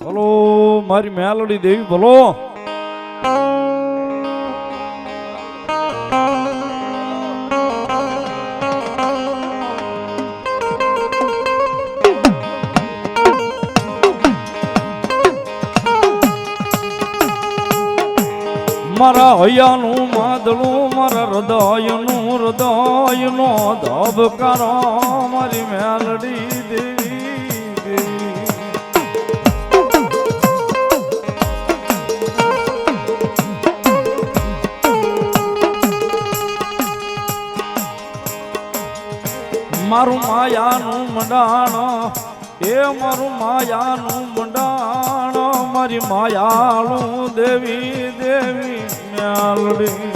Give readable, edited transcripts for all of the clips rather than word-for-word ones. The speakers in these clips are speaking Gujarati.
બોલો મારી મેલડી દેવી બોલો. મારા હૈયાનું માદળું મારા હૃદયનો ધબકારો મારી મેલડી દેવી. મારું માયાનું મંડાણ મારું માયાનું મંડાણ મારી માયાળું દેવી મેલડી.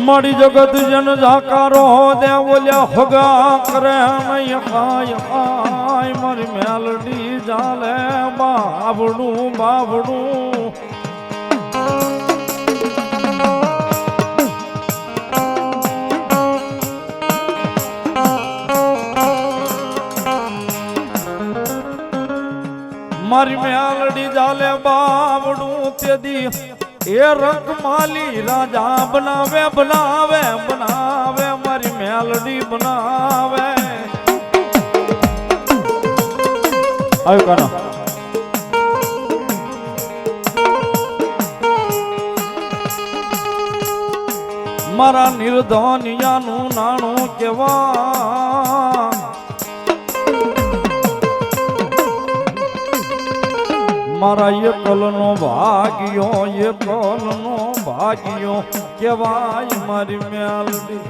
મારી જગત જન જાકારો દે બોલ્યા હગા કરે નહીં હાય મારી મેલડી જાલે બાબડું મારી મેલડી જાલે બાબડું તે દી એ રંગમાલી રાજા બનાવે મારી મેલડી બનાવે. આવ્યું કાનો મારા નિર્ધનિયાનું નાણું કેવા મારા એકલનો ભાગ્યો કેવાય મારી મેલડી.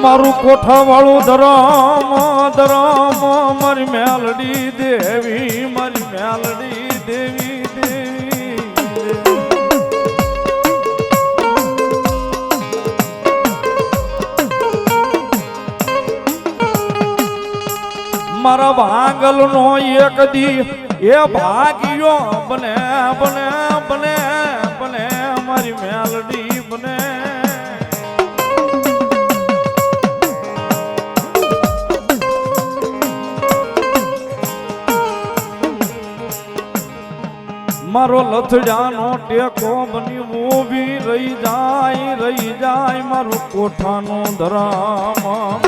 મારું કોઠા વાળું ધરમ મારી મેલડી દેવી મારા ભાંગલ નો એક દી એ ભાગ્યો બને મારી મેલડી બને. મારો લથડાનો ટેકો બની ઊભી રહી જાય મારું કોઠાનો ધરામ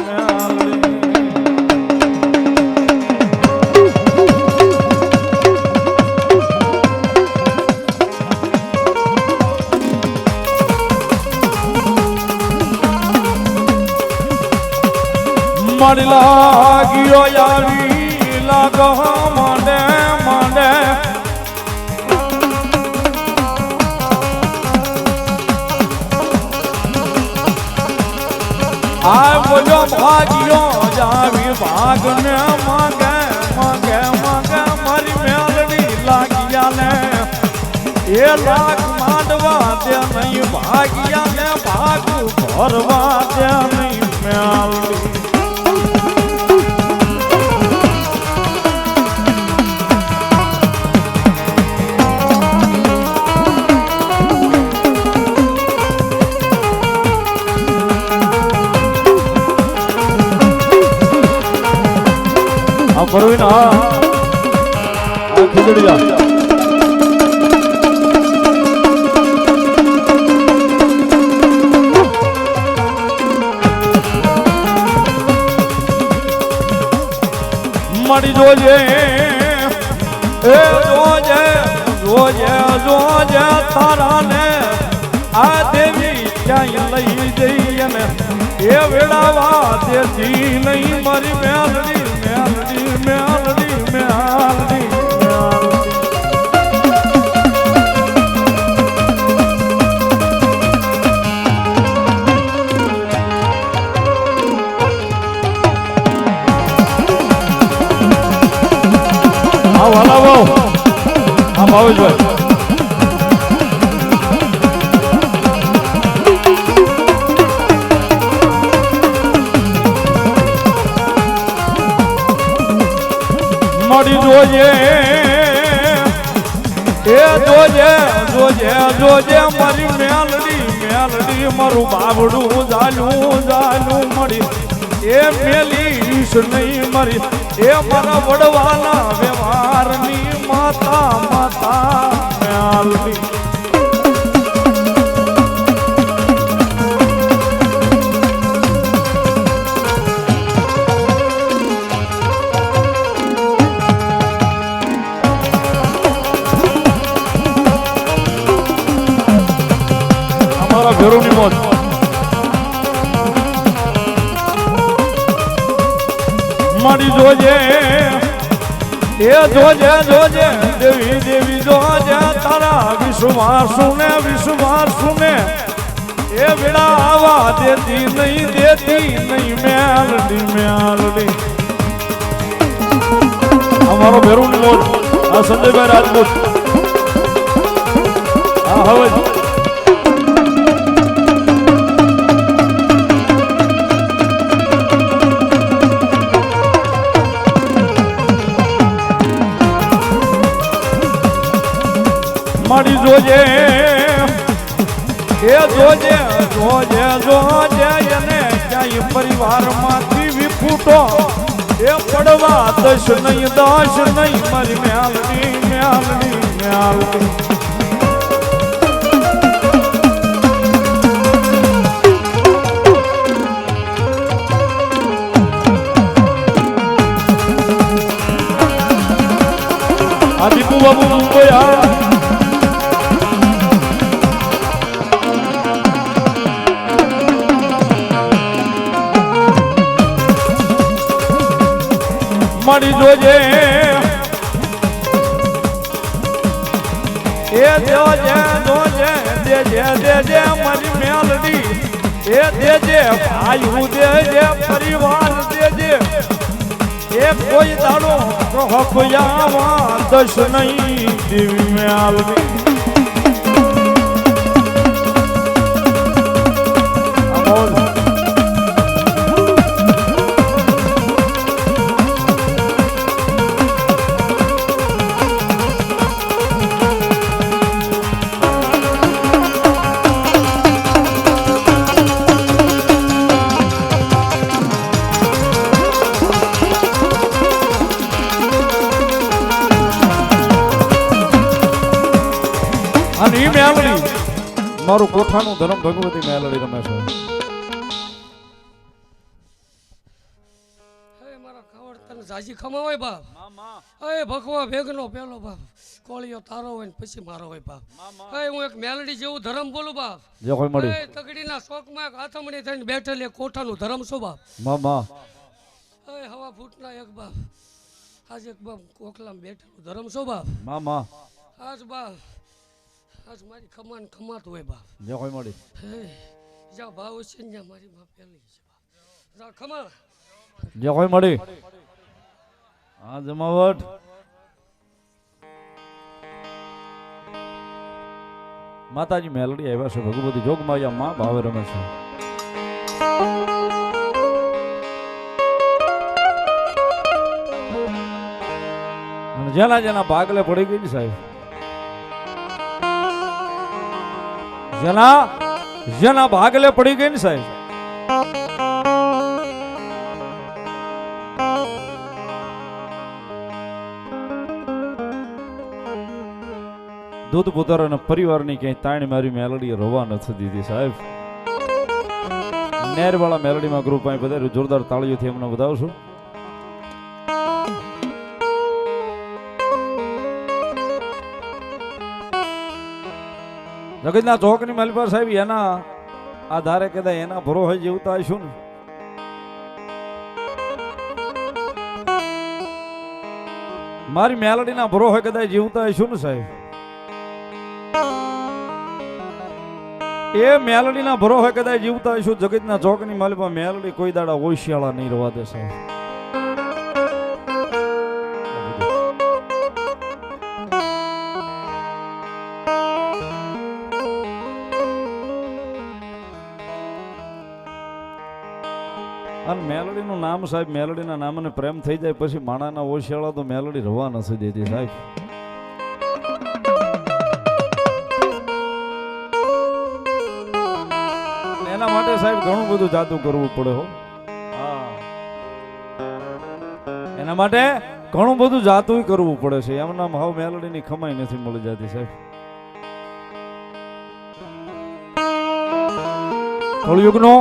મેલડી. મારી લાગ્યો આવી લાગો માંડે આ બોલો ભાગ્યો જાવી ભાગને માંગે મારી મેલડી લાગ્યા ને એ લાખ માંડવા દે નહીં ભાગ્યા ને ભાગું ભરવા દે નહીં મેલડી. પરવીન હા ખીચડી જા મળી જોજે જોજે તારા ને આ દેવી ક્યાંય લઈ જઈએ ને એ વેળાવા દેતી નહીં મારી મેલડી. વાલા વાવ આ ભાવેશભાઈ મળી જોજે એ જોજે જોજે જોજે મારી મેલડી મારું બાબડું જાલું મળી એ મેલીશ નહીં મરી એ મારા વડવાના વ્યવહારની માતા મેલડી ભેરુની મોજ મળી જોજે એ જોજે દેવી જોજે તારા વિશ્વાસ સુને એ વેળા આવા દેતી નહીં મેલડી અમારો ભેરુની મોજ આ સંજયભાઈ રાજપૂત હા હવે મળી જોજે એ જોજે એને ક્યાંય પરિવારમાંથી વિખૂટો એ પડવા દશ નહીં મારી મેલડી આ દીપુ બાબુ મુંબઈ મળી જોજે એ દેજે મારી મેલડી એ દેજે ભાઈ દેજે પરિવાર દેજે એ કોઈ દાડો કહ્યા દશ નહીં દેવી મેલડી અને ઈ મેલડી મારું કોઠાનું ધર્મ ભગવતી મેલડી રમે છે હે મારા ખવડ તને જાજી ખમાવાય બાપ એ ભખવા ભેગનો પેલો બાપ કોળિયો તારો હોય ને પછી મારો હોય બાપ હે હું એક મેલડી જેવું ધર્મ બોલું બાપ જે કોઈ મળી એ તગડીના શોકમાં એક આથમણી થઈને બેઠેલી એક કોઠાનું ધર્મ છો બાપ મામા એ હવા ફૂટના એક બાપ આજ એક બાપ કોકલામાં બેઠેલું ધર્મ છો બાપ મામા આજ બાપ આજ મારી ખમાત હોય બાપ જે કોઈ મળી હે જ્યાં ભાવ છે ને મારી માં પેલી છે બાપ જા ખમા જે કોઈ મળી આ જમાવટ માતાજી મેલડી આવ્યા છે ભગવતી જોગમાયા માં ભાવે રમે છે અને જેના ભાગલે પડી ગઈ ને સાહેબ જેના ભાગલે પડી ગઈ ને સાહેબ દૂધ પુત્ર અને પરિવારની ક્યાંય તાણી મારી મેલડી રોવા નથી દીધી સાહેબ નેરવાળા મેલડીમાં ગ્રુપ અહીં બધા જોરદાર તાળીઓથી એમને વધાવશું જગતના ચોકની માલપા સાહેબ એના આધારે કદાચ એના ભરો હોય જીવતા આવીશું ને મારી મેલડીના ભરો હોય કદાચ જીવતા આવીશું ને સાહેબ એ મેલડીના ભરો હોય કદાચ જીવતા આવીશું જગતના ચોકની માલપા મેલડી કોઈ દાડા ઓશિયાળા નહીં રવા દે સાહેબ અને મેલોડીનું નામ સાહેબ, મેલોડીના નામને પ્રેમ થઈ જાય પછી માણાના ઓશિયાળા તો મેલોડી રવા નથી દેતી સાહેબ. એના માટે સાહેબ ઘણું બધું જાદુ કરવું પડે હો. હા, એના માટે ઘણું બધું જાદુ કરવું પડે છે. એમના હાવ મેલોડીની ખમાઈ નથી મળી જતી સાહેબ. કળયુગનો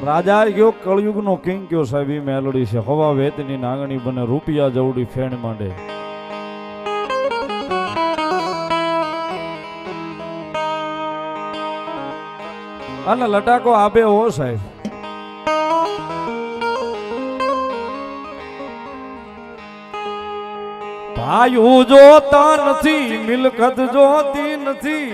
રાજા ગયો, કળયુગનો કિંગ કયો સાહેબ એ મેલોડી છે. હવા વેતની નાગણી બને, રૂપિયા જવડી ફેણ માંડે. અને લટાકો આપે હો સાહેબ. ભાઈઓ જોતા નથી, મિલકત જોતી નથી,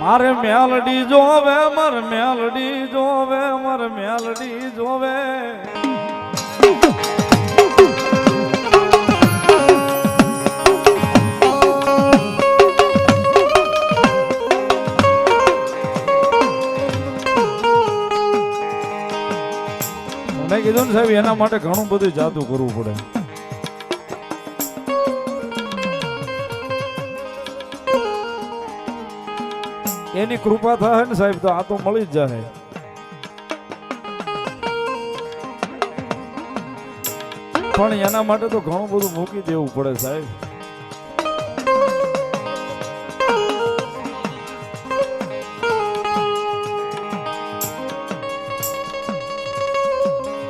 મારે મેલડી જોવે, મારે મેલડી જોવે, મારે મેલડી જોવે. મેં કીધું ને સાહેબ એના માટે ઘણું બધું જાદુ કરવું પડે. એની કૃપા થાય ને સાહેબ તો આ તો મળી જ જાય. પણ એના માટે તો ઘણું બધું મૂકી દેવું પડે સાહેબ.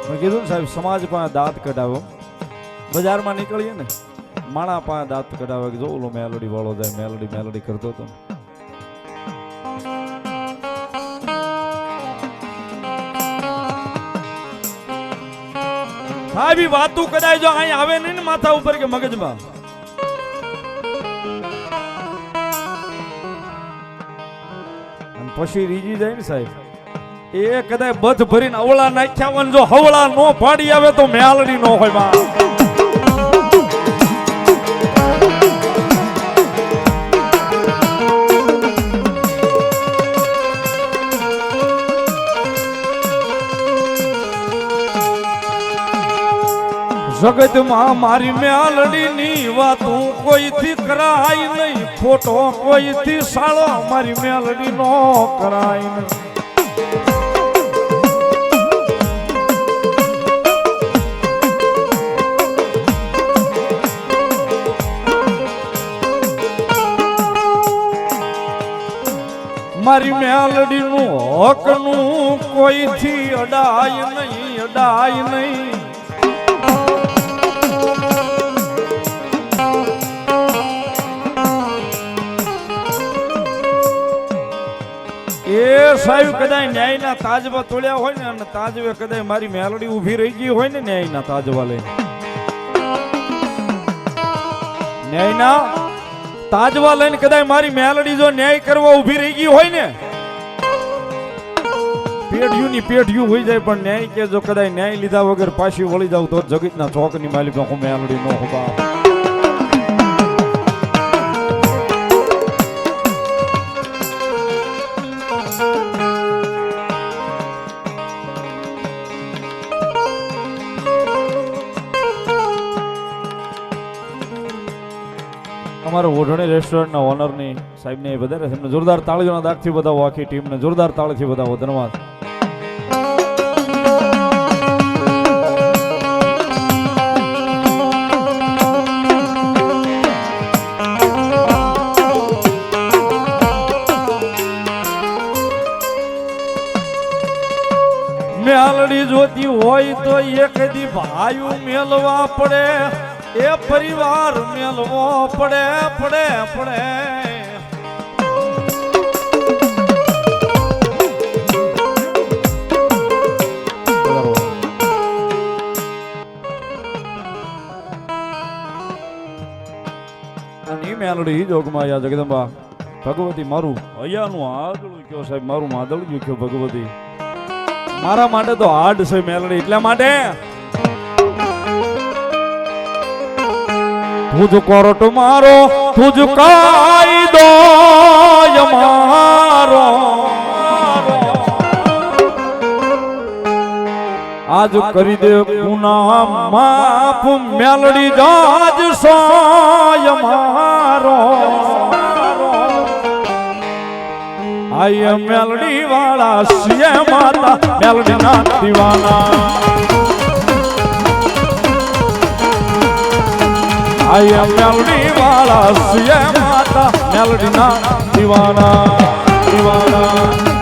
મેં કીધું ને સાહેબ સમાજ પાસે દાંત કઢાવો, બજારમાં નીકળીએ ને માણા પાસે દાંત કઢાવે કે જો ઓલો મેલોડી વાળો જાય, મેલોડી મેલોડી કરતો હતો. સાહેબ વાતું કદાચ જો અહીં આવે નહીં ને માથા ઉપર કે મગજમાં, પછી રીજી જાય ને સાહેબ એ કદાચ બધ ભરીને અવળા નાખ્યા હોય, જો હવળા નો પાડી આવે તો મેલડી નો હોય બા. જગતમાં મારી મેલડીની વાતું કોઈથી કરાય નહીં, ખોટો કોઈથી સાળો મારી મેલડી નો કરાય નહીં. મારી મેલડીનું હકનું કોઈથી અડાય નહીં, અડાય નહીં. એ સાહેબ કદાચ ન્યાયના તાજવા તોડ્યા હોય ને અને તાજવે કદાચ મારી મેલડી ઊભી રહી ગઈ હોય ને ન્યાયના તાજવા લઈને, ન્યાયના તાજવા લઈને કદાચ મારી મેલડી જો ન્યાય કરવા ઊભી રહી ગઈ હોય ને, પેઢિયું ની પેઢિયું હોઈ જાય પણ ન્યાય કે જો કદાચ ન્યાય લીધા વગર પાછી વળી જાવ તો જગતના ચોકની માલિક હું મેલડી નો હોબા. અમારા ઓઢણી રેસ્ટોરન્ટના ઓનરની સાહેબને વધારે એમને જોરદાર તાળીઓના દાગથી બતાવો, આખી ટીમને જોરદાર તાળીથી બતાવો. ધન્યવાદ. મેલડી જોતી હોય તો એક દી ભાઈ મેલવા પડે, એ પરિવાર મેલવો પડે પડે પડે. મેલડી જોગમાં યા જગદંબા ભગવતી મારું હૈયાનું આદળું કયો સાહેબ, મારું માદળું કયો ભગવતી. મારા માટે તો હાર્ડ છે મેલડી, એટલા માટે તું જો કોરટ મારો તુજ કાયદો મારો આજ કરી દે ગુના માફ મેલડી જાજ સોય મારો આય મેલડી વાળા સિય માતા મેલડી ના દીવાના આય મેલડી વાળા સિય માતા મેલડી ના દીવાના દીવાના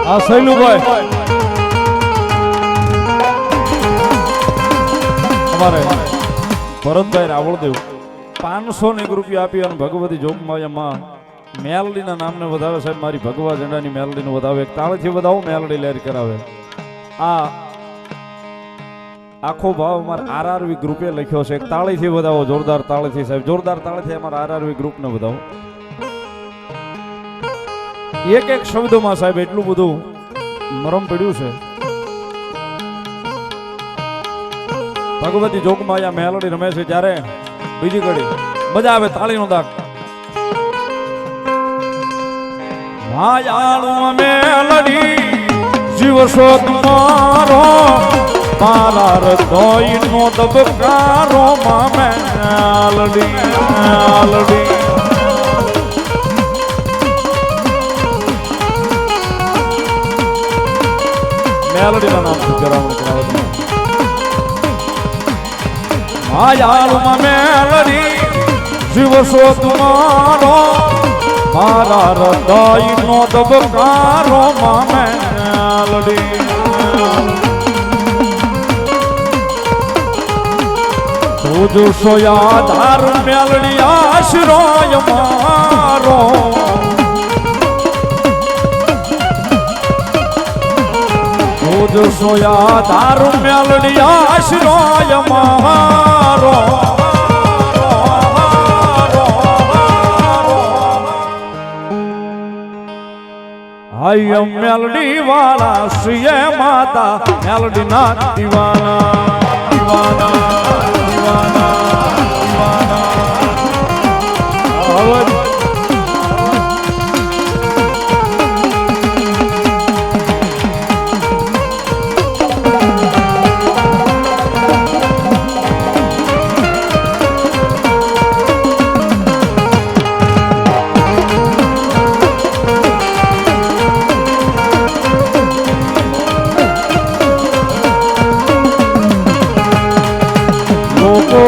આ સૈલુભાઈ અમારે ભરતભાઈ રાવળદેવ 501 રૂપિયા આપી અને ભગવતી જોગમાયામાં મેલડીના નામને વધાવે સાહેબ મારી ભગવા ઝંડાની મેલડીનું વધાવે એક તાળીથી વધાવો મેલડી લહેર કરાવે આ આખો ભાવ અમારા આરઆરવી ગ્રુપે લખ્યો છે એક તાળીથી વધાવો જોરદાર તાળીથી સાહેબ જોરદાર તાળીથી અમારા આરઆરવી ગ્રુપને વધાવો એક એક શબ્દોમાં સાહેબ એટલું બધું નરમ પડ્યું છે ભગવતી જોગમાયા મેલડી રમે છે ત્યારે બીજી ઘડી મજા આવે તાળીનો દાગ માયાળુ મેલડી જીવશો તમારો મારા હૃદયનો દબકારો માં મેલડી મેલડી મેલડીના નામ સુચરાવણ કરાવે માયાળુમાં મેલડી જીવશો તમારો મારા હૃદયનો દબકારો માં મેલડી તુજો યાદાર મેલડી આશ્રય મારો તુજો સોયા દારૂ મેલડી આશ્રય મારો હાય મેલડી વાળા સિય માતા મેલડી ના દીવાના દીવાના દીવાના દીવાના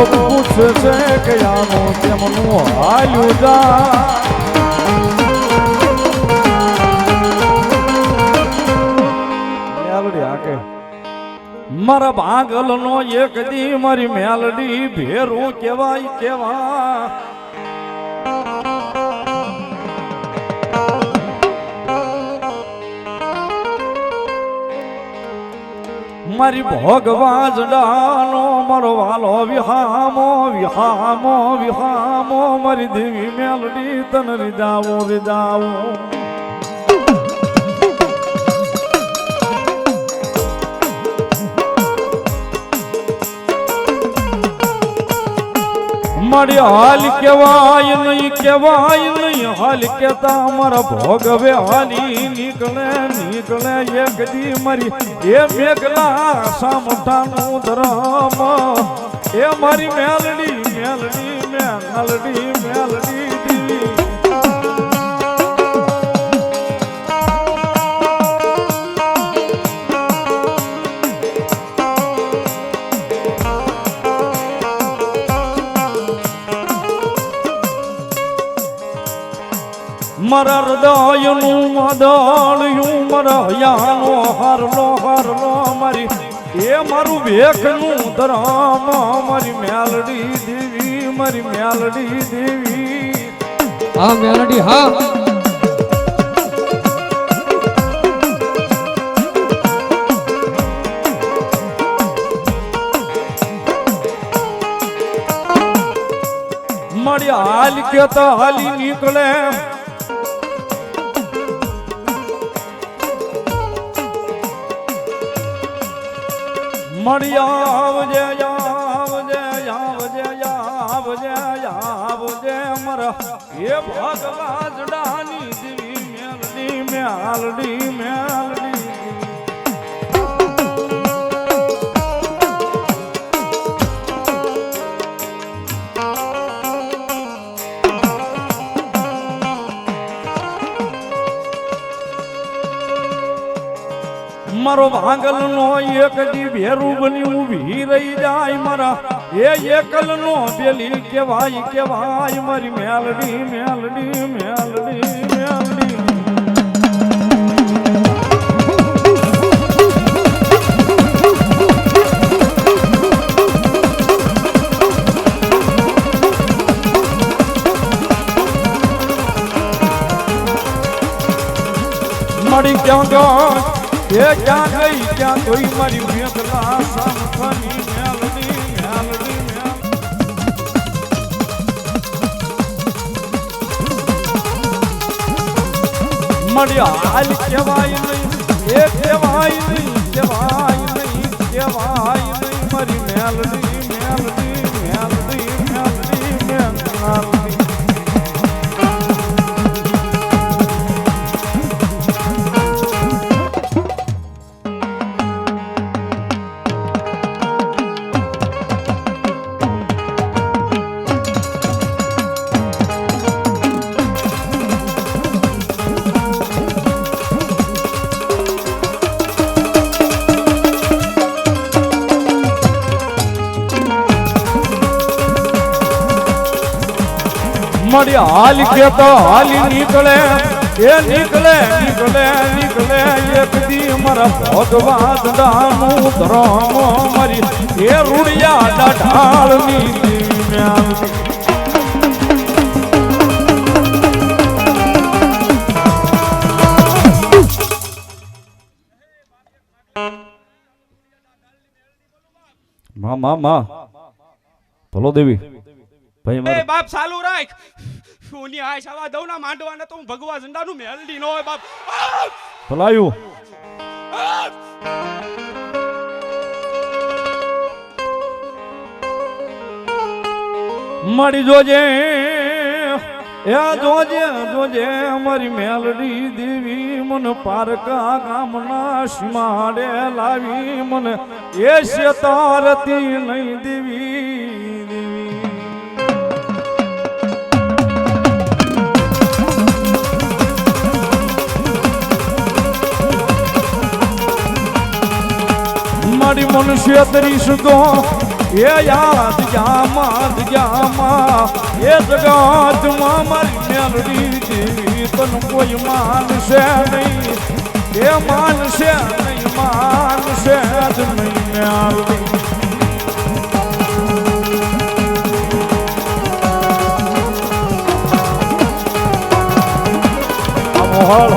પૂછે છે કે આનું તેમનું હાલ્યું જા મેલડી આકે મારા ભાગલનો એક દી મારી મેલડી ભેરું કેવાય કેવા મારી ભોગવા જડાનો મારો વાલો વિહામો વિહામો વિહામો મારી દેવી મેલડી તન રીજાવો રીજાવો મારી હાલ કેવાય નહીં હાલ કેતા મારા ભોગવે હાલી નીકળે નીકળે એક દી મારી એ મેઘલા સામઠાનું ધરમ એ મારી મેલડી મેલડી મેલડી મેલડી દી મારા હૃદયનું મદળિયું મારા હૈયાનો હારલો હારલો મારી એ મારું ભેખનું ધરામ મારી મેલડી દેવી મારી મેલડી દેવી. હા મેલડી હા. મારી હાલ કેતા હાલી નીકળે મળી આવજે આવજે આવજે આવજે આવજે મારા એ ભગવા જડાની દેવી મેલડી મેલડી મેલડી. મારો ભાંગલ નો એક દી ભેરું બની ઊભી રહી જાય મારા એ એકલ નો બેલી કેવાય કેવાય મારી મેલડી મેલડી મેલડી મેલડી. મળી ક્યાં ગયો એ ક્યાં ગઈ ક્યાં કોઈ મારી મેઘલા સામખાની મેલડી મેલડી મળી હાલ કહેવાય નહીં એ કહેવાય નહીં કહેવાય નહીં કહેવાય નહીં મારી મેલડી મેલડી મેલડી મેલડી મેલડી. મળી હાલ કેતો હાલી નીકળે એ નીકળે નીકળે નીકળે એક દી મારા ભગવા દાનું ધરમ મારી એ રૂડિયા ઢાળની દેવી મેલડી. માં માં માં ભલો દેવી ભાઈ મારે બાપ ચાલુ રાખ. ઓની આય સાવા દઉં ના માંડવાના તો હું ભગવા ઝંડાનું મેલડી નો હોય બાપ. ભલાયું મળી જોજે એ જોજે જોજે અમારી મેલડી દેવી મને પારકા ગામના સીમાડે લાવી મને એ શેતારતી નહીં દેવી દેવી. મારી મનુષ્ય તરી સુધો એ યાદ જામાં એ જગતમાં મારી મેલડી દેવી તન કોઈ માનશે નહીં એ માનશે નહીં માનશે જ નહીં મેલડી. મોહળ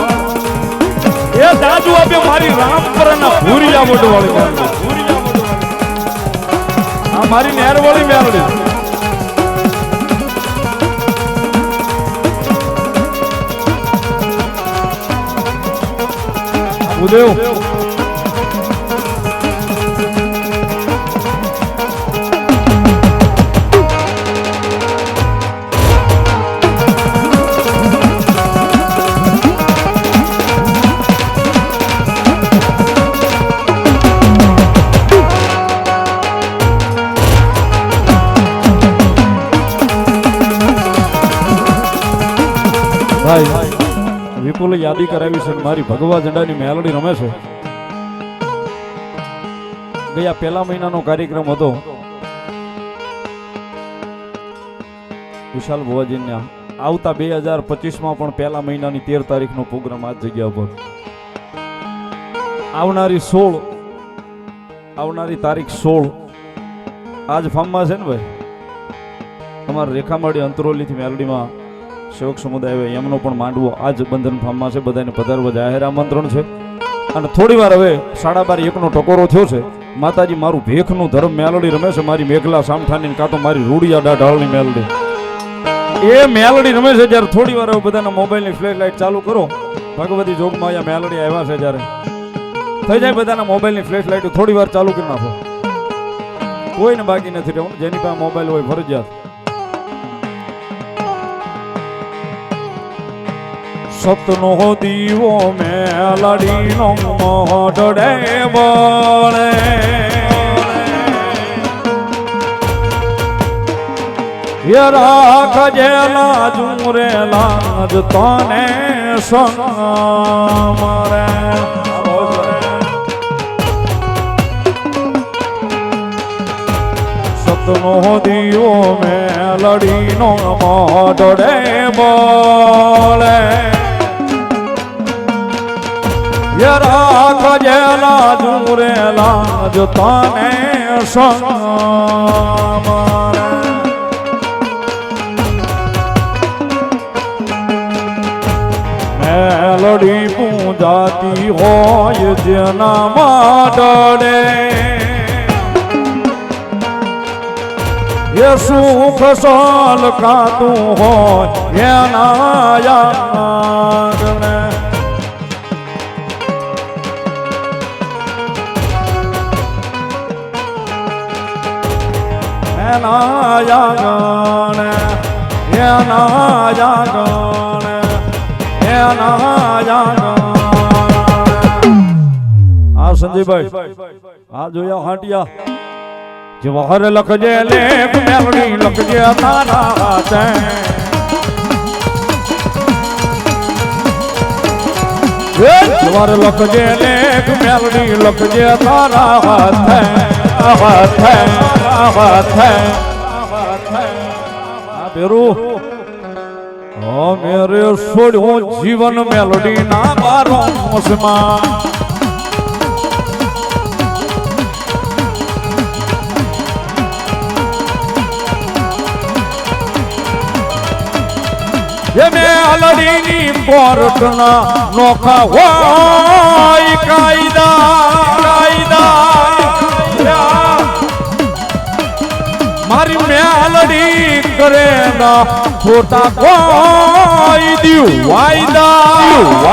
એ દાદુ આપે મારી રામપરાના ભૂરિયા વડવાળી આ મારી નેરવાળી મેલડી. ઉદેવ વિપુલ યાદી કરાવી છે મારી ભગવા ઝંડાની મેલડી રમે છે. ગયા પહેલા મહિનાનો કાર્યક્રમ હતો વિશાલ ભુવાજીના આવતા 2025માં પણ પહેલા મહિનાની 13 તારીખનો પ્રોગ્રામ આ જગ્યા પર. આવનારી તારીખ 16 આજ ફાર્મમાં છે ને ભાઈ. અમારા રેખામાળી અંતરોલીથી મેલડીમાં સેવક સમુદાય આવે એમનો પણ માંડવો આજ બંધન ફાર્મમાં છે. બધાને પધારવા જાહેર આમંત્રણ છે. અને થોડી વાર હવે 12:30 ટકોરો થયો છે. માતાજી મારું ભેખનું ધર્મ મેલડી રમે છે. મારી મેઘલા સામઠાની કાં તો મારી રૂડિયા ઢાળની મેલડી એ મેલડી રમે છે. જ્યારે થોડી વાર હવે બધાના મોબાઈલની ફ્લેશ લાઇટ ચાલુ કરો. ભગવતી જોગમાં અહીંયા મેલડી આવ્યા છે જ્યારે થઈ જાય બધાના મોબાઈલની ફ્લેશ લાઇટ થોડી વાર ચાલુ કરી નાખો. કોઈને બાકી નથી રહેવું. જેની પાસે મોબાઈલ હોય ફરજિયાત. સતનો દીવો મેલડીનો મોઢડે બળે એ રાખજે લાજુ રે લાજ તને સમરે. સતનો દીવો મેલડીનો મોઢડે બળે રાખજે લાજુ રે લાજ તને સમરે. મેલડી પૂજાતી હોય જેના માટડે એ સુખ સલકાતું હોય એના યાગણે. એના યાગણે એના યાગણે આ સંજયભાઈ આ જોયા હાટિયા જવાહર લખજે લેખ મેલડી લખજે તારા હાથે. જવાહર લખજે લેખ મેલડી લખજે તારા હાથે. હાથે હાથે આ બેરું મેરે છોડ્યો જીવન મેલડી ના બારોસમાં. એ મેલડીની કોર્ટના નોખા હોય કાયદા મારી મેલડી કરે ના ખોટા કોઈ દીવ વાયદા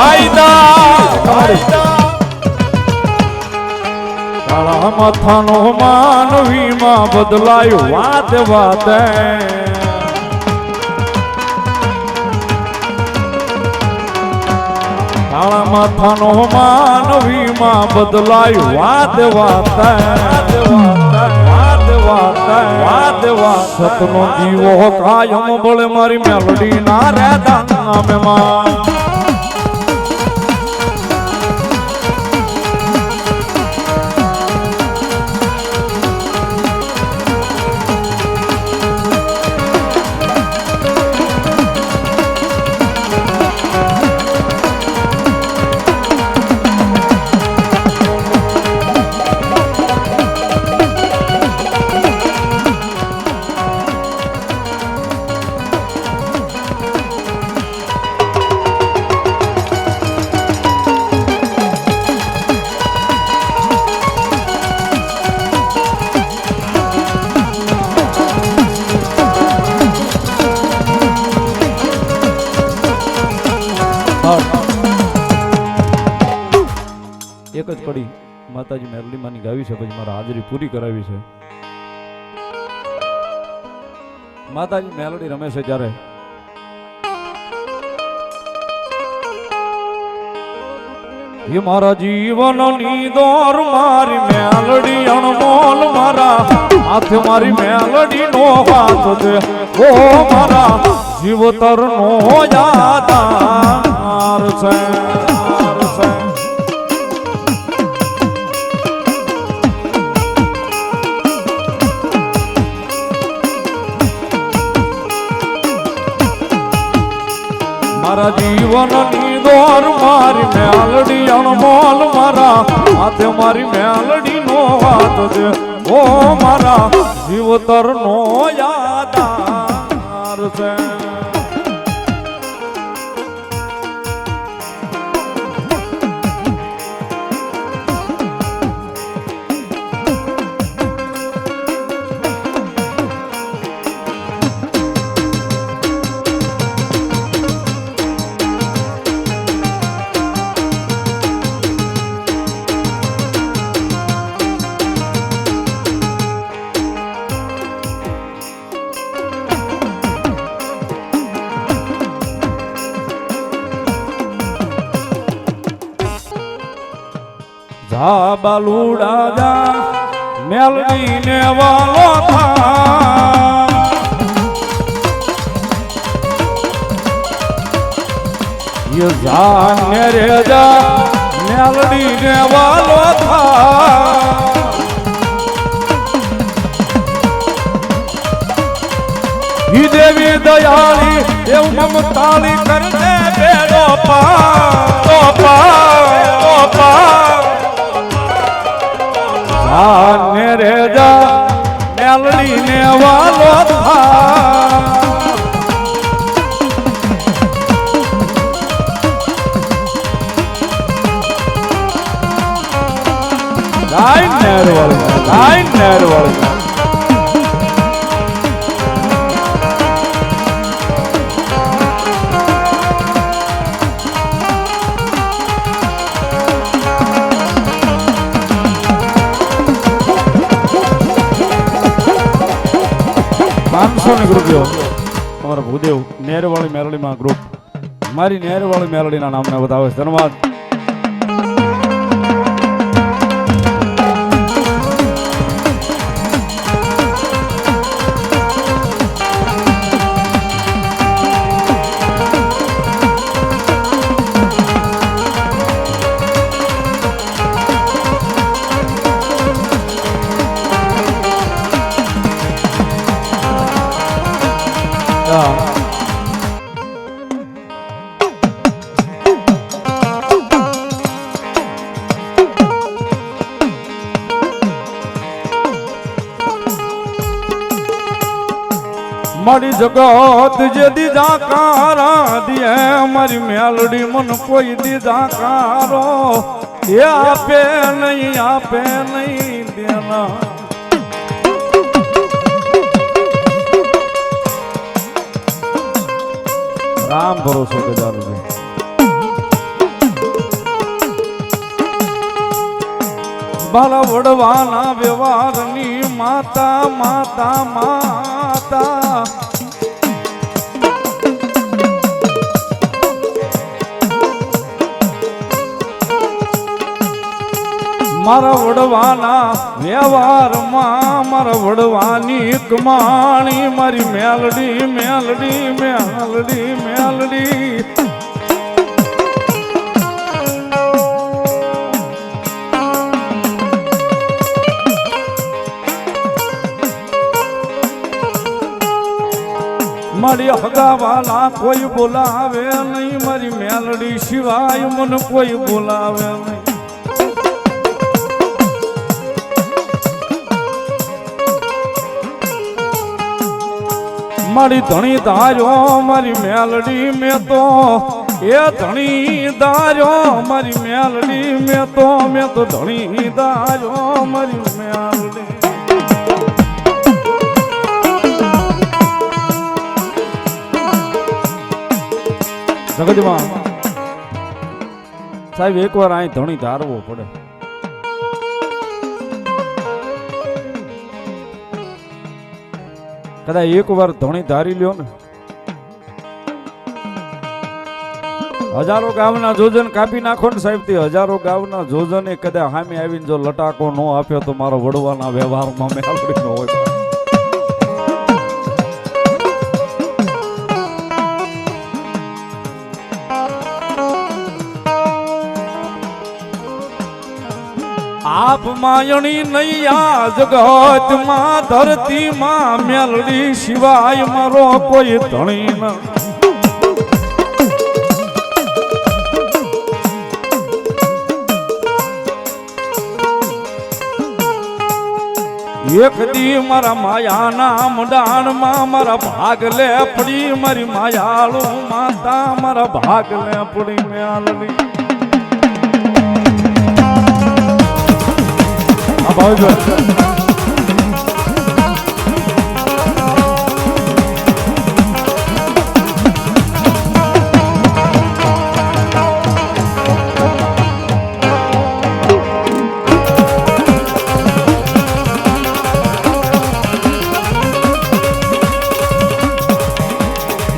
કાળા માથાનો માનવીમાં બદલાયો વાત વાતે. કાળા માથાનો માનવીમાં બદલાયો વાત વાતે. સતનો દીવો કાયમ બળે મારી મેલડી ના રેદા નામે માં. એક જ કડી માતાજી મેલડી માની ગાવી છે. પછી મારા હાજરી પૂરી કરાવી છે. માતાજી મેલડી રમે છે જ્યારે એ મારા જીવનની દોર મારી મેલડી અણમોલ મારા હાથે મારી મેલડી નો હાથ દે ઓ મારા જીવતર નો યાદાર છે. જીવનની દોર મારી મેલડી અણમોલ મારા હાથે મારી મેલડી નો હાથ છે ઓ મારા જીવતર નો યાદાર છે જા બાલુડા જા મેલડી ને વાલો થા યે જા ને રે જા મેલડી ને વાલો થા હી દેવી દયાળી દેવ મમતાળી કરને બેડો પા ને રે જા મેલડી ને વાલો થા ગાય નેર વાળી ગ્રુપ અમારા ભૂદેવ નેરવાળી મેલડીમાં ગ્રુપ મારી નેરવાળી મેલડીના નામને વધાવે છે ધન્યવાદ મારી જગત જે દીધા કારા દિએ મારી મેલડી મન કોઈ દીધા કારો એ આપે નહીં દેના રામ ભરોસો ગજાનુ બાલા વડવાના વ્યવહારની માતા માતા માતા મારા વડવાના વ્યવહારમાં મારા વડવાની કમાણી મારી મેલડી મેલડી મેલડી મેલડી મારી હગાવાલા કોઈ બોલાવે નહીં મારી મેલડી સિવાય મને કોઈ બોલાવે નહીં મારી ધણી ધાર્યો મારી મેલડી મેં તો એ ધણી ધાર્યો મારી મેલડી મેં તો ધણી ધાર્યો મારી મેલડી જગતમાં સાહેબ એકવાર અહીં ધણી ધારવો પડે કદાચ એક વાર ધણી ધારી લ્યો ને હજારો ગામના જોજન કાપી નાખો ને સાહેબ થી હજારો ગામના જોજને કદાચ સામે આવીને જો લટાકો ન આપ્યો તો મારો વડવાના વ્યવહારમાં મેલડી ન હોય આપ માયણી નૈયા જગત માં ધરતી માં મેલડી સિવાય મારો કોઈ ધણી ન એક દી મારા માયાના મુડાણમાં મારા ભાગ લે પડી મારી માયાળુ માતા મારા ભાગ લે પડી મેલડી આ ભાવજો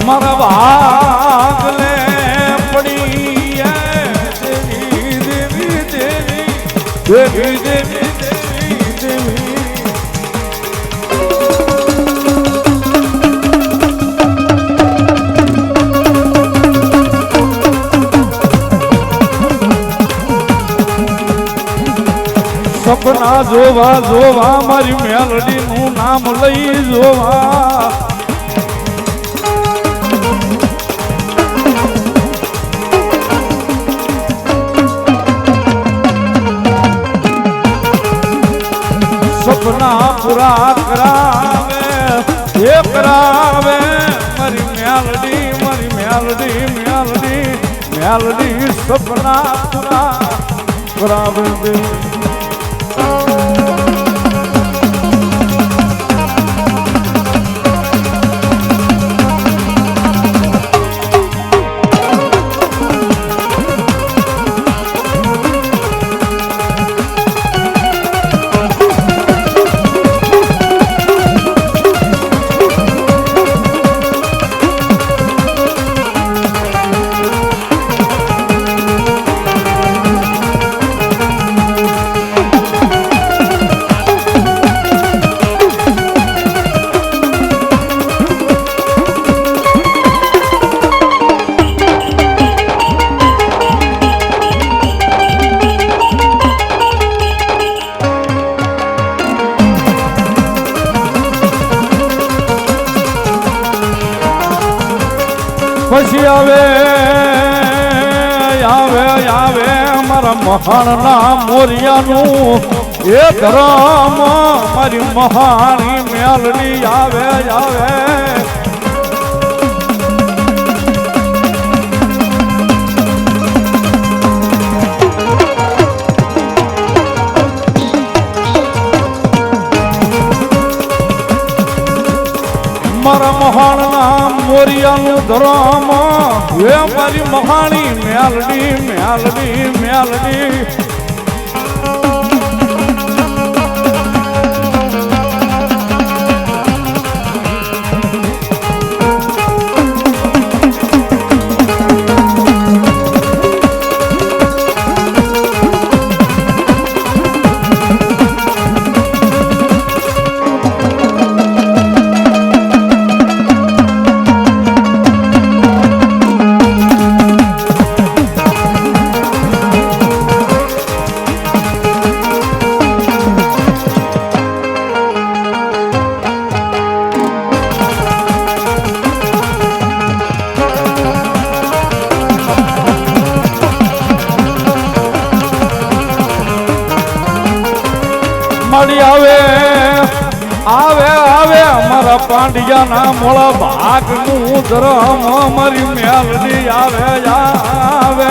મારા ભાગ લે પડી દેવી દેવી દેવી દેવી દેવી દેવી દેવી સપના જોવા જોવા મારી મેલડી નું નામ લઈ જોવા સપના પૂરા કરાવે એ કરાવે મારી મેલડી મેલડી મેલડી સપના પૂરા કરાવે દે પછી આવે આવે આવે મારા મહાણના મોરિયાનું એ ધરમ મારી મહાણી મેલડી આવે આવે મારા મહાણના મોરિયાનું ધરમ એ મારી મહાણી મેલડી મેલડી મેલડી મળી આવે આવે આવે મારા પાંડિયાના મોળા ભાગનું ધરમ મારી મેલડી આવે આવે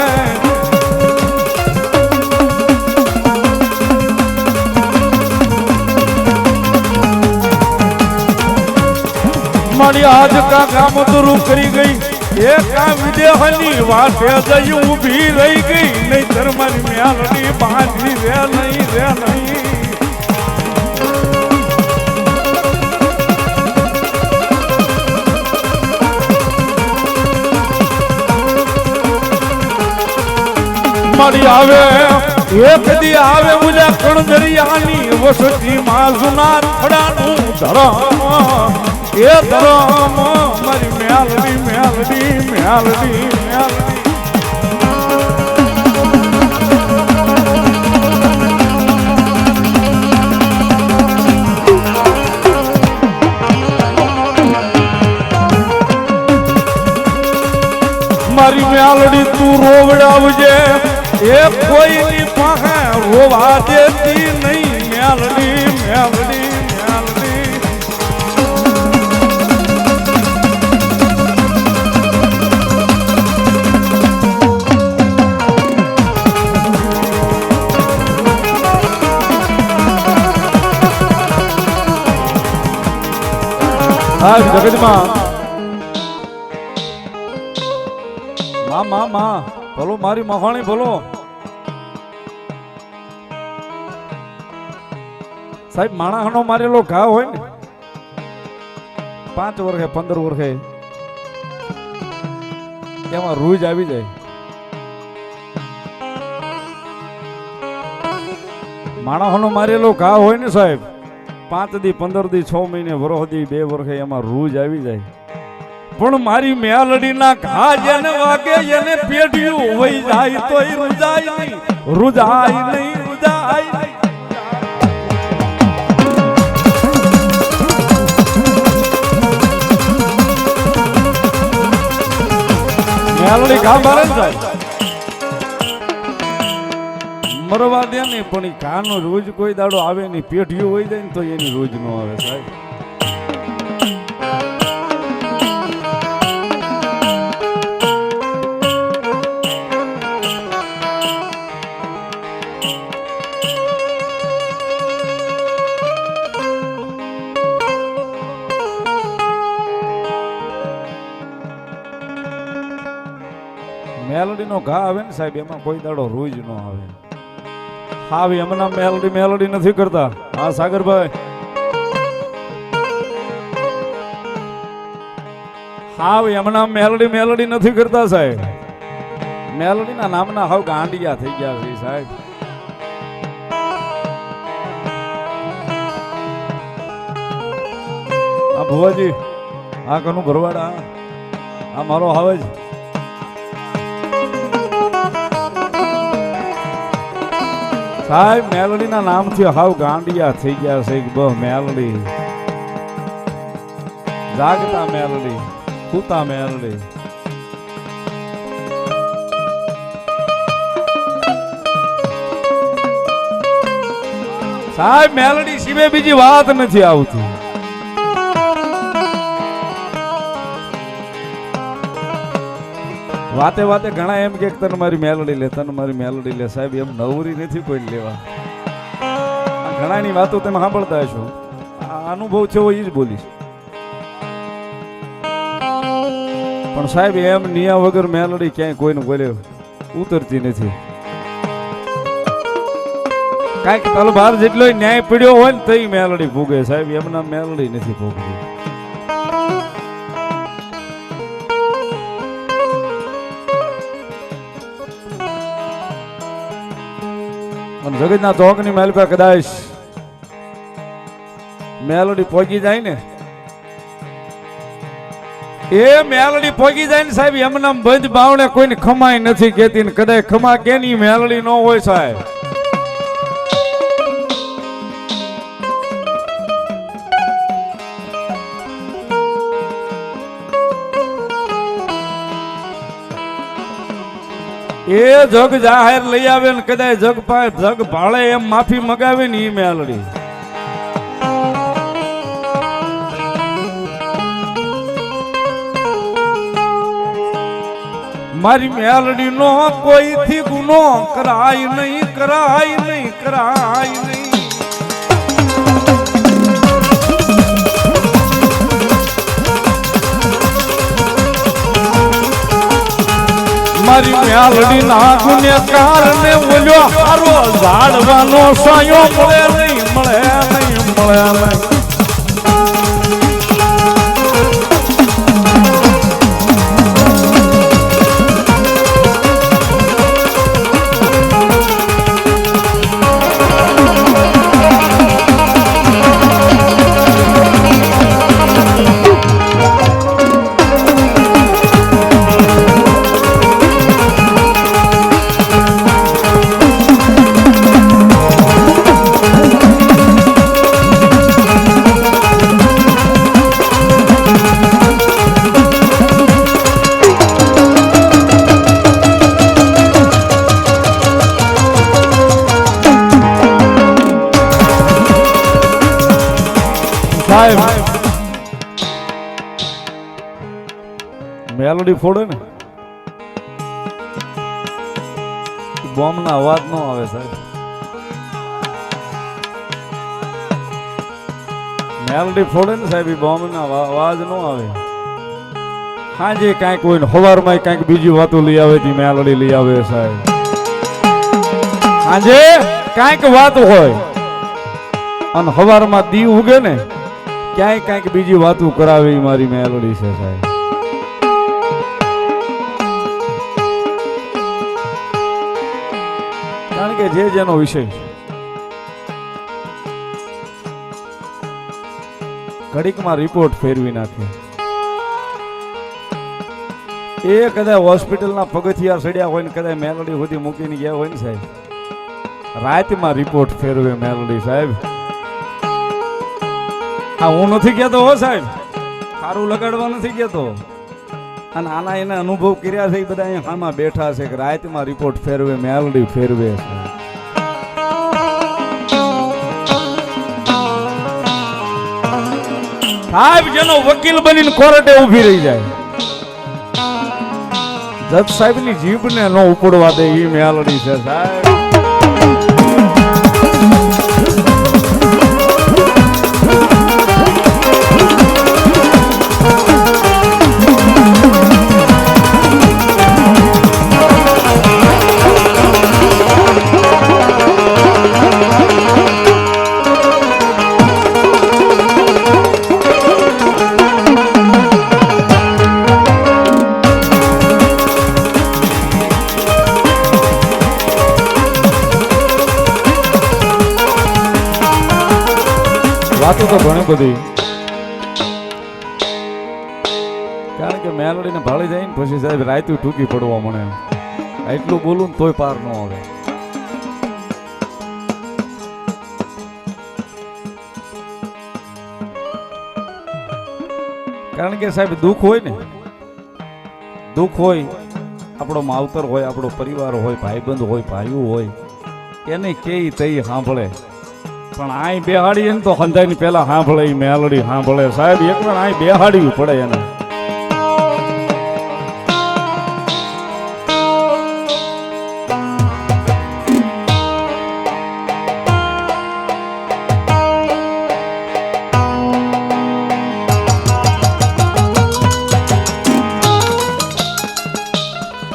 મળી આજ કા કામ દૂર કરી ગઈ એક વિદેહની વાટે જઈ ઊભી રહી ગઈ નહીં મારી મેલડી બાંધી રે નહીં મળી આવે એક દી આવે મુજા કણદરિયાની વસતી માં જુનાર ખડાનું ધરમ એ ધરમ મારી મેલડી મેલડી મેલડી મેલડી મારી મેલડી તું રોવડાવજે એ કોઈની પાસે રોવા દેતી નહીં મેલડી મેલડી સાહેબ જગતમાં માં બોલો મારી મહાણી બોલો સાહેબ માણસનો મારેલો ઘા હોય ને 5 વર્ષે 15 વર્ષે એમાં રૂજ આવી જાય. માણસનો મારેલો ઘા હોય ને સાહેબ 5 દી 15 દી 6 મહિને વર્ષ દી 2 વર્ષે એમાં રૂજ આવી જાય. પણ મારી મેલડીના ઘા જેને વાગે એને પેઢિયું વઈ જાય તોય રૂજાય નહીં, રૂજાય નહીં, રૂજાય નહીં. મેલડી ઘા મારે ને સાહેબ મરવા દે ને પણ એ ઘાનો રોજ કોઈ દાડો આવે નહીં, પેઢિયું વઈ જાય ને તો એની રોજ નો આવે સાહેબ. મેલડીનો ઘા આવે ને સાહેબ એમાં કોઈ દાડો રોજ નો આવે. હાવ એમના મેલડી નથી કરતા. હા સાગરભાઈ હાવ એમના મેલડી નથી કરતા સાહેબ. મેલડીના નામના હાવ ગાંડિયા થઈ ગયા છે સાહેબ. આ ભુવાજી આ કનું ભરવાડા આ મારો હાવે જ સાહેબ. મેલડીના નામથી હાવ ગાંડિયા થઈ ગયા છે. બહુ મેલડી જાગતા મેલડી સૂતા મેલડી. સાહેબ મેલડી સિવાય બીજી વાત નથી આવતી. વાતે વાતે ઘણા એમ કે તને મારી મેલડી લે, તને મારી મેલડી લે. સાહેબ એમ નવરી નથી કોઈ લેવા. ઘણાની વાતો તમે સાંભળતા હશો. આ અનુભવ છે એ જ બોલીશ. પણ સાહેબ એમ નિયા વગર મેલડી ક્યાંય કોઈને બોલે ઉતરતી નથી. કાંઈક તલભાર જેટલો ન્યાય પડ્યો હોય ને તઈ મેલડી ભોગે સાહેબ. એમના મેલડી નથી ભોગતી. જગતના ચોકની મહેલ પર કદાચ મેલડી પહોંચી જાય ને, એ મેલડી પહોંચી જાય ને સાહેબ એમના બંધ બાવણે કોઈને ખમાય નથી કેતી ને કદાચ ખમા કેની મેલડી ન હોય સાહેબ. એ જગ જાહેર લઈ આવે ને કદાચ જગ ભાળે એમ માફી મગાવે ને ઈ મેલડી. મારી મેલડી નો કોઈથી ગુનો કરાય નહીં, કરાય નહીં, કરાય નહીં. મારી મેલડી ના ગુનેગાર ને બોલ્યો હારો ઝાડવાનો સાયો મળે નહીં, મળે નહીં, મળે નહીં. મેલોડી ફોડે ને બોમ્બ ના અવાજ નો આવે સાહેબ. મેલડી ફોડે ને સાહેબ બોમ્બના અવાજ ન આવે. હાજે કાંઈક હોય ને સવારમાં કાંઈક બીજી વાતો લઈ આવે તી મેલડી લઈ આવે સાહેબ. હાજે કાંઈક વાત હોય અને સવારમાં દી ઉગે ને ક્યાંય કાંઈક બીજી વાતો કરાવે ઈ મારી મેલડી છે સાહેબ. કારણ કે જે જેનો વિષય ઘડીકમાં રિપોર્ટ ફેરવી નાખે. એ કદાચ હોસ્પિટલના પગથિયા સડ્યા હોય ને કદાચ મેલડી સુધી મૂકીને ગયા હોય ને સાહેબ, રાતમાં રિપોર્ટ ફેરવે મેલડી સાહેબ. હા હું નથી કહેતો હો સાહેબ, સારું લગાડવા નથી કહેતો. અને આના એને અનુભવ કર્યા છે એ બધા અહીંયા હામાં બેઠા છે કે રાતમાં રિપોર્ટ ફેરવે મેલડી ફેરવે છે. સાહેબ જેનો વકીલ બનીને કોર્ટે ઊભી રહી જાય, જજ સાહેબની જીભને ન ઉપડવા દે ઈ મેલડી છે સાહેબ. વાતો તો ઘણી બધી, કારણ કે મેલડીને ભાળી જાય ને પછી સાહેબ રાતું ટૂંકી પડવા મને એટલું બોલું ને તોય પાર ન આવે. કારણ કે સાહેબ દુઃખ હોય ને, દુઃખ હોય, આપણો માવતર હોય, આપણો પરિવાર હોય, ભાઈબંધ હોય, ભાઈઓ હોય, એને કે તઈ સાંભળે. પણ આઈ બેહાડી ને તો હંધાઈ પેલા સાંભળે ઈ મેલડી સાંભળે સાહેબ. એકવાર આઈ બેહાડવી પડે એને.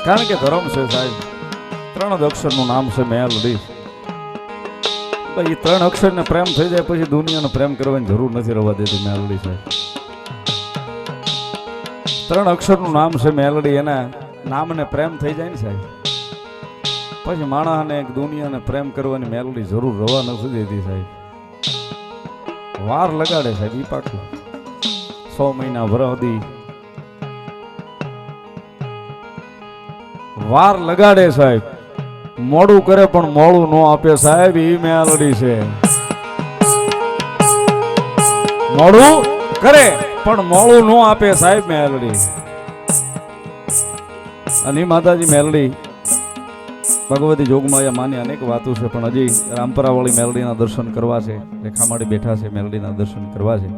કારણ કે ધર્મ છે સાહેબ, 3 જ અક્ષરનું નામ છે મેલડી. એ 3 અક્ષરને પ્રેમ થઈ જાય પછી દુનિયાનો પ્રેમ કરવાની જરૂર નથી રહેવા દેતી મેલડી સાહેબ. 3 અક્ષરનું નામ છે મેલડી, એના નામને પ્રેમ થઈ જાય ને સાહેબ પછી માણસને દુનિયાને પ્રેમ કરવાની મેલડી જરૂર રહેવા નથી દેતી સાહેબ. વાર લગાડે સાહેબ ઈ પાકું. 6 મહિના વરહદી વાર લગાડે સાહેબ. મોડું કરે પણ મોડું ન આપે સાહેબ ઈ મેલડી છે. મોડું કરે પણ મોડું ન આપે સાહેબ મેલડી. અને માતાજી મેલડી ભગવતી જોગમાયા માની અનેક વાતો છે, પણ હજી રામપરા વાળી મેલડીના દર્શન કરવા છે. રેખામાડી બેઠા છે, મેલડીના દર્શન કરવા છે.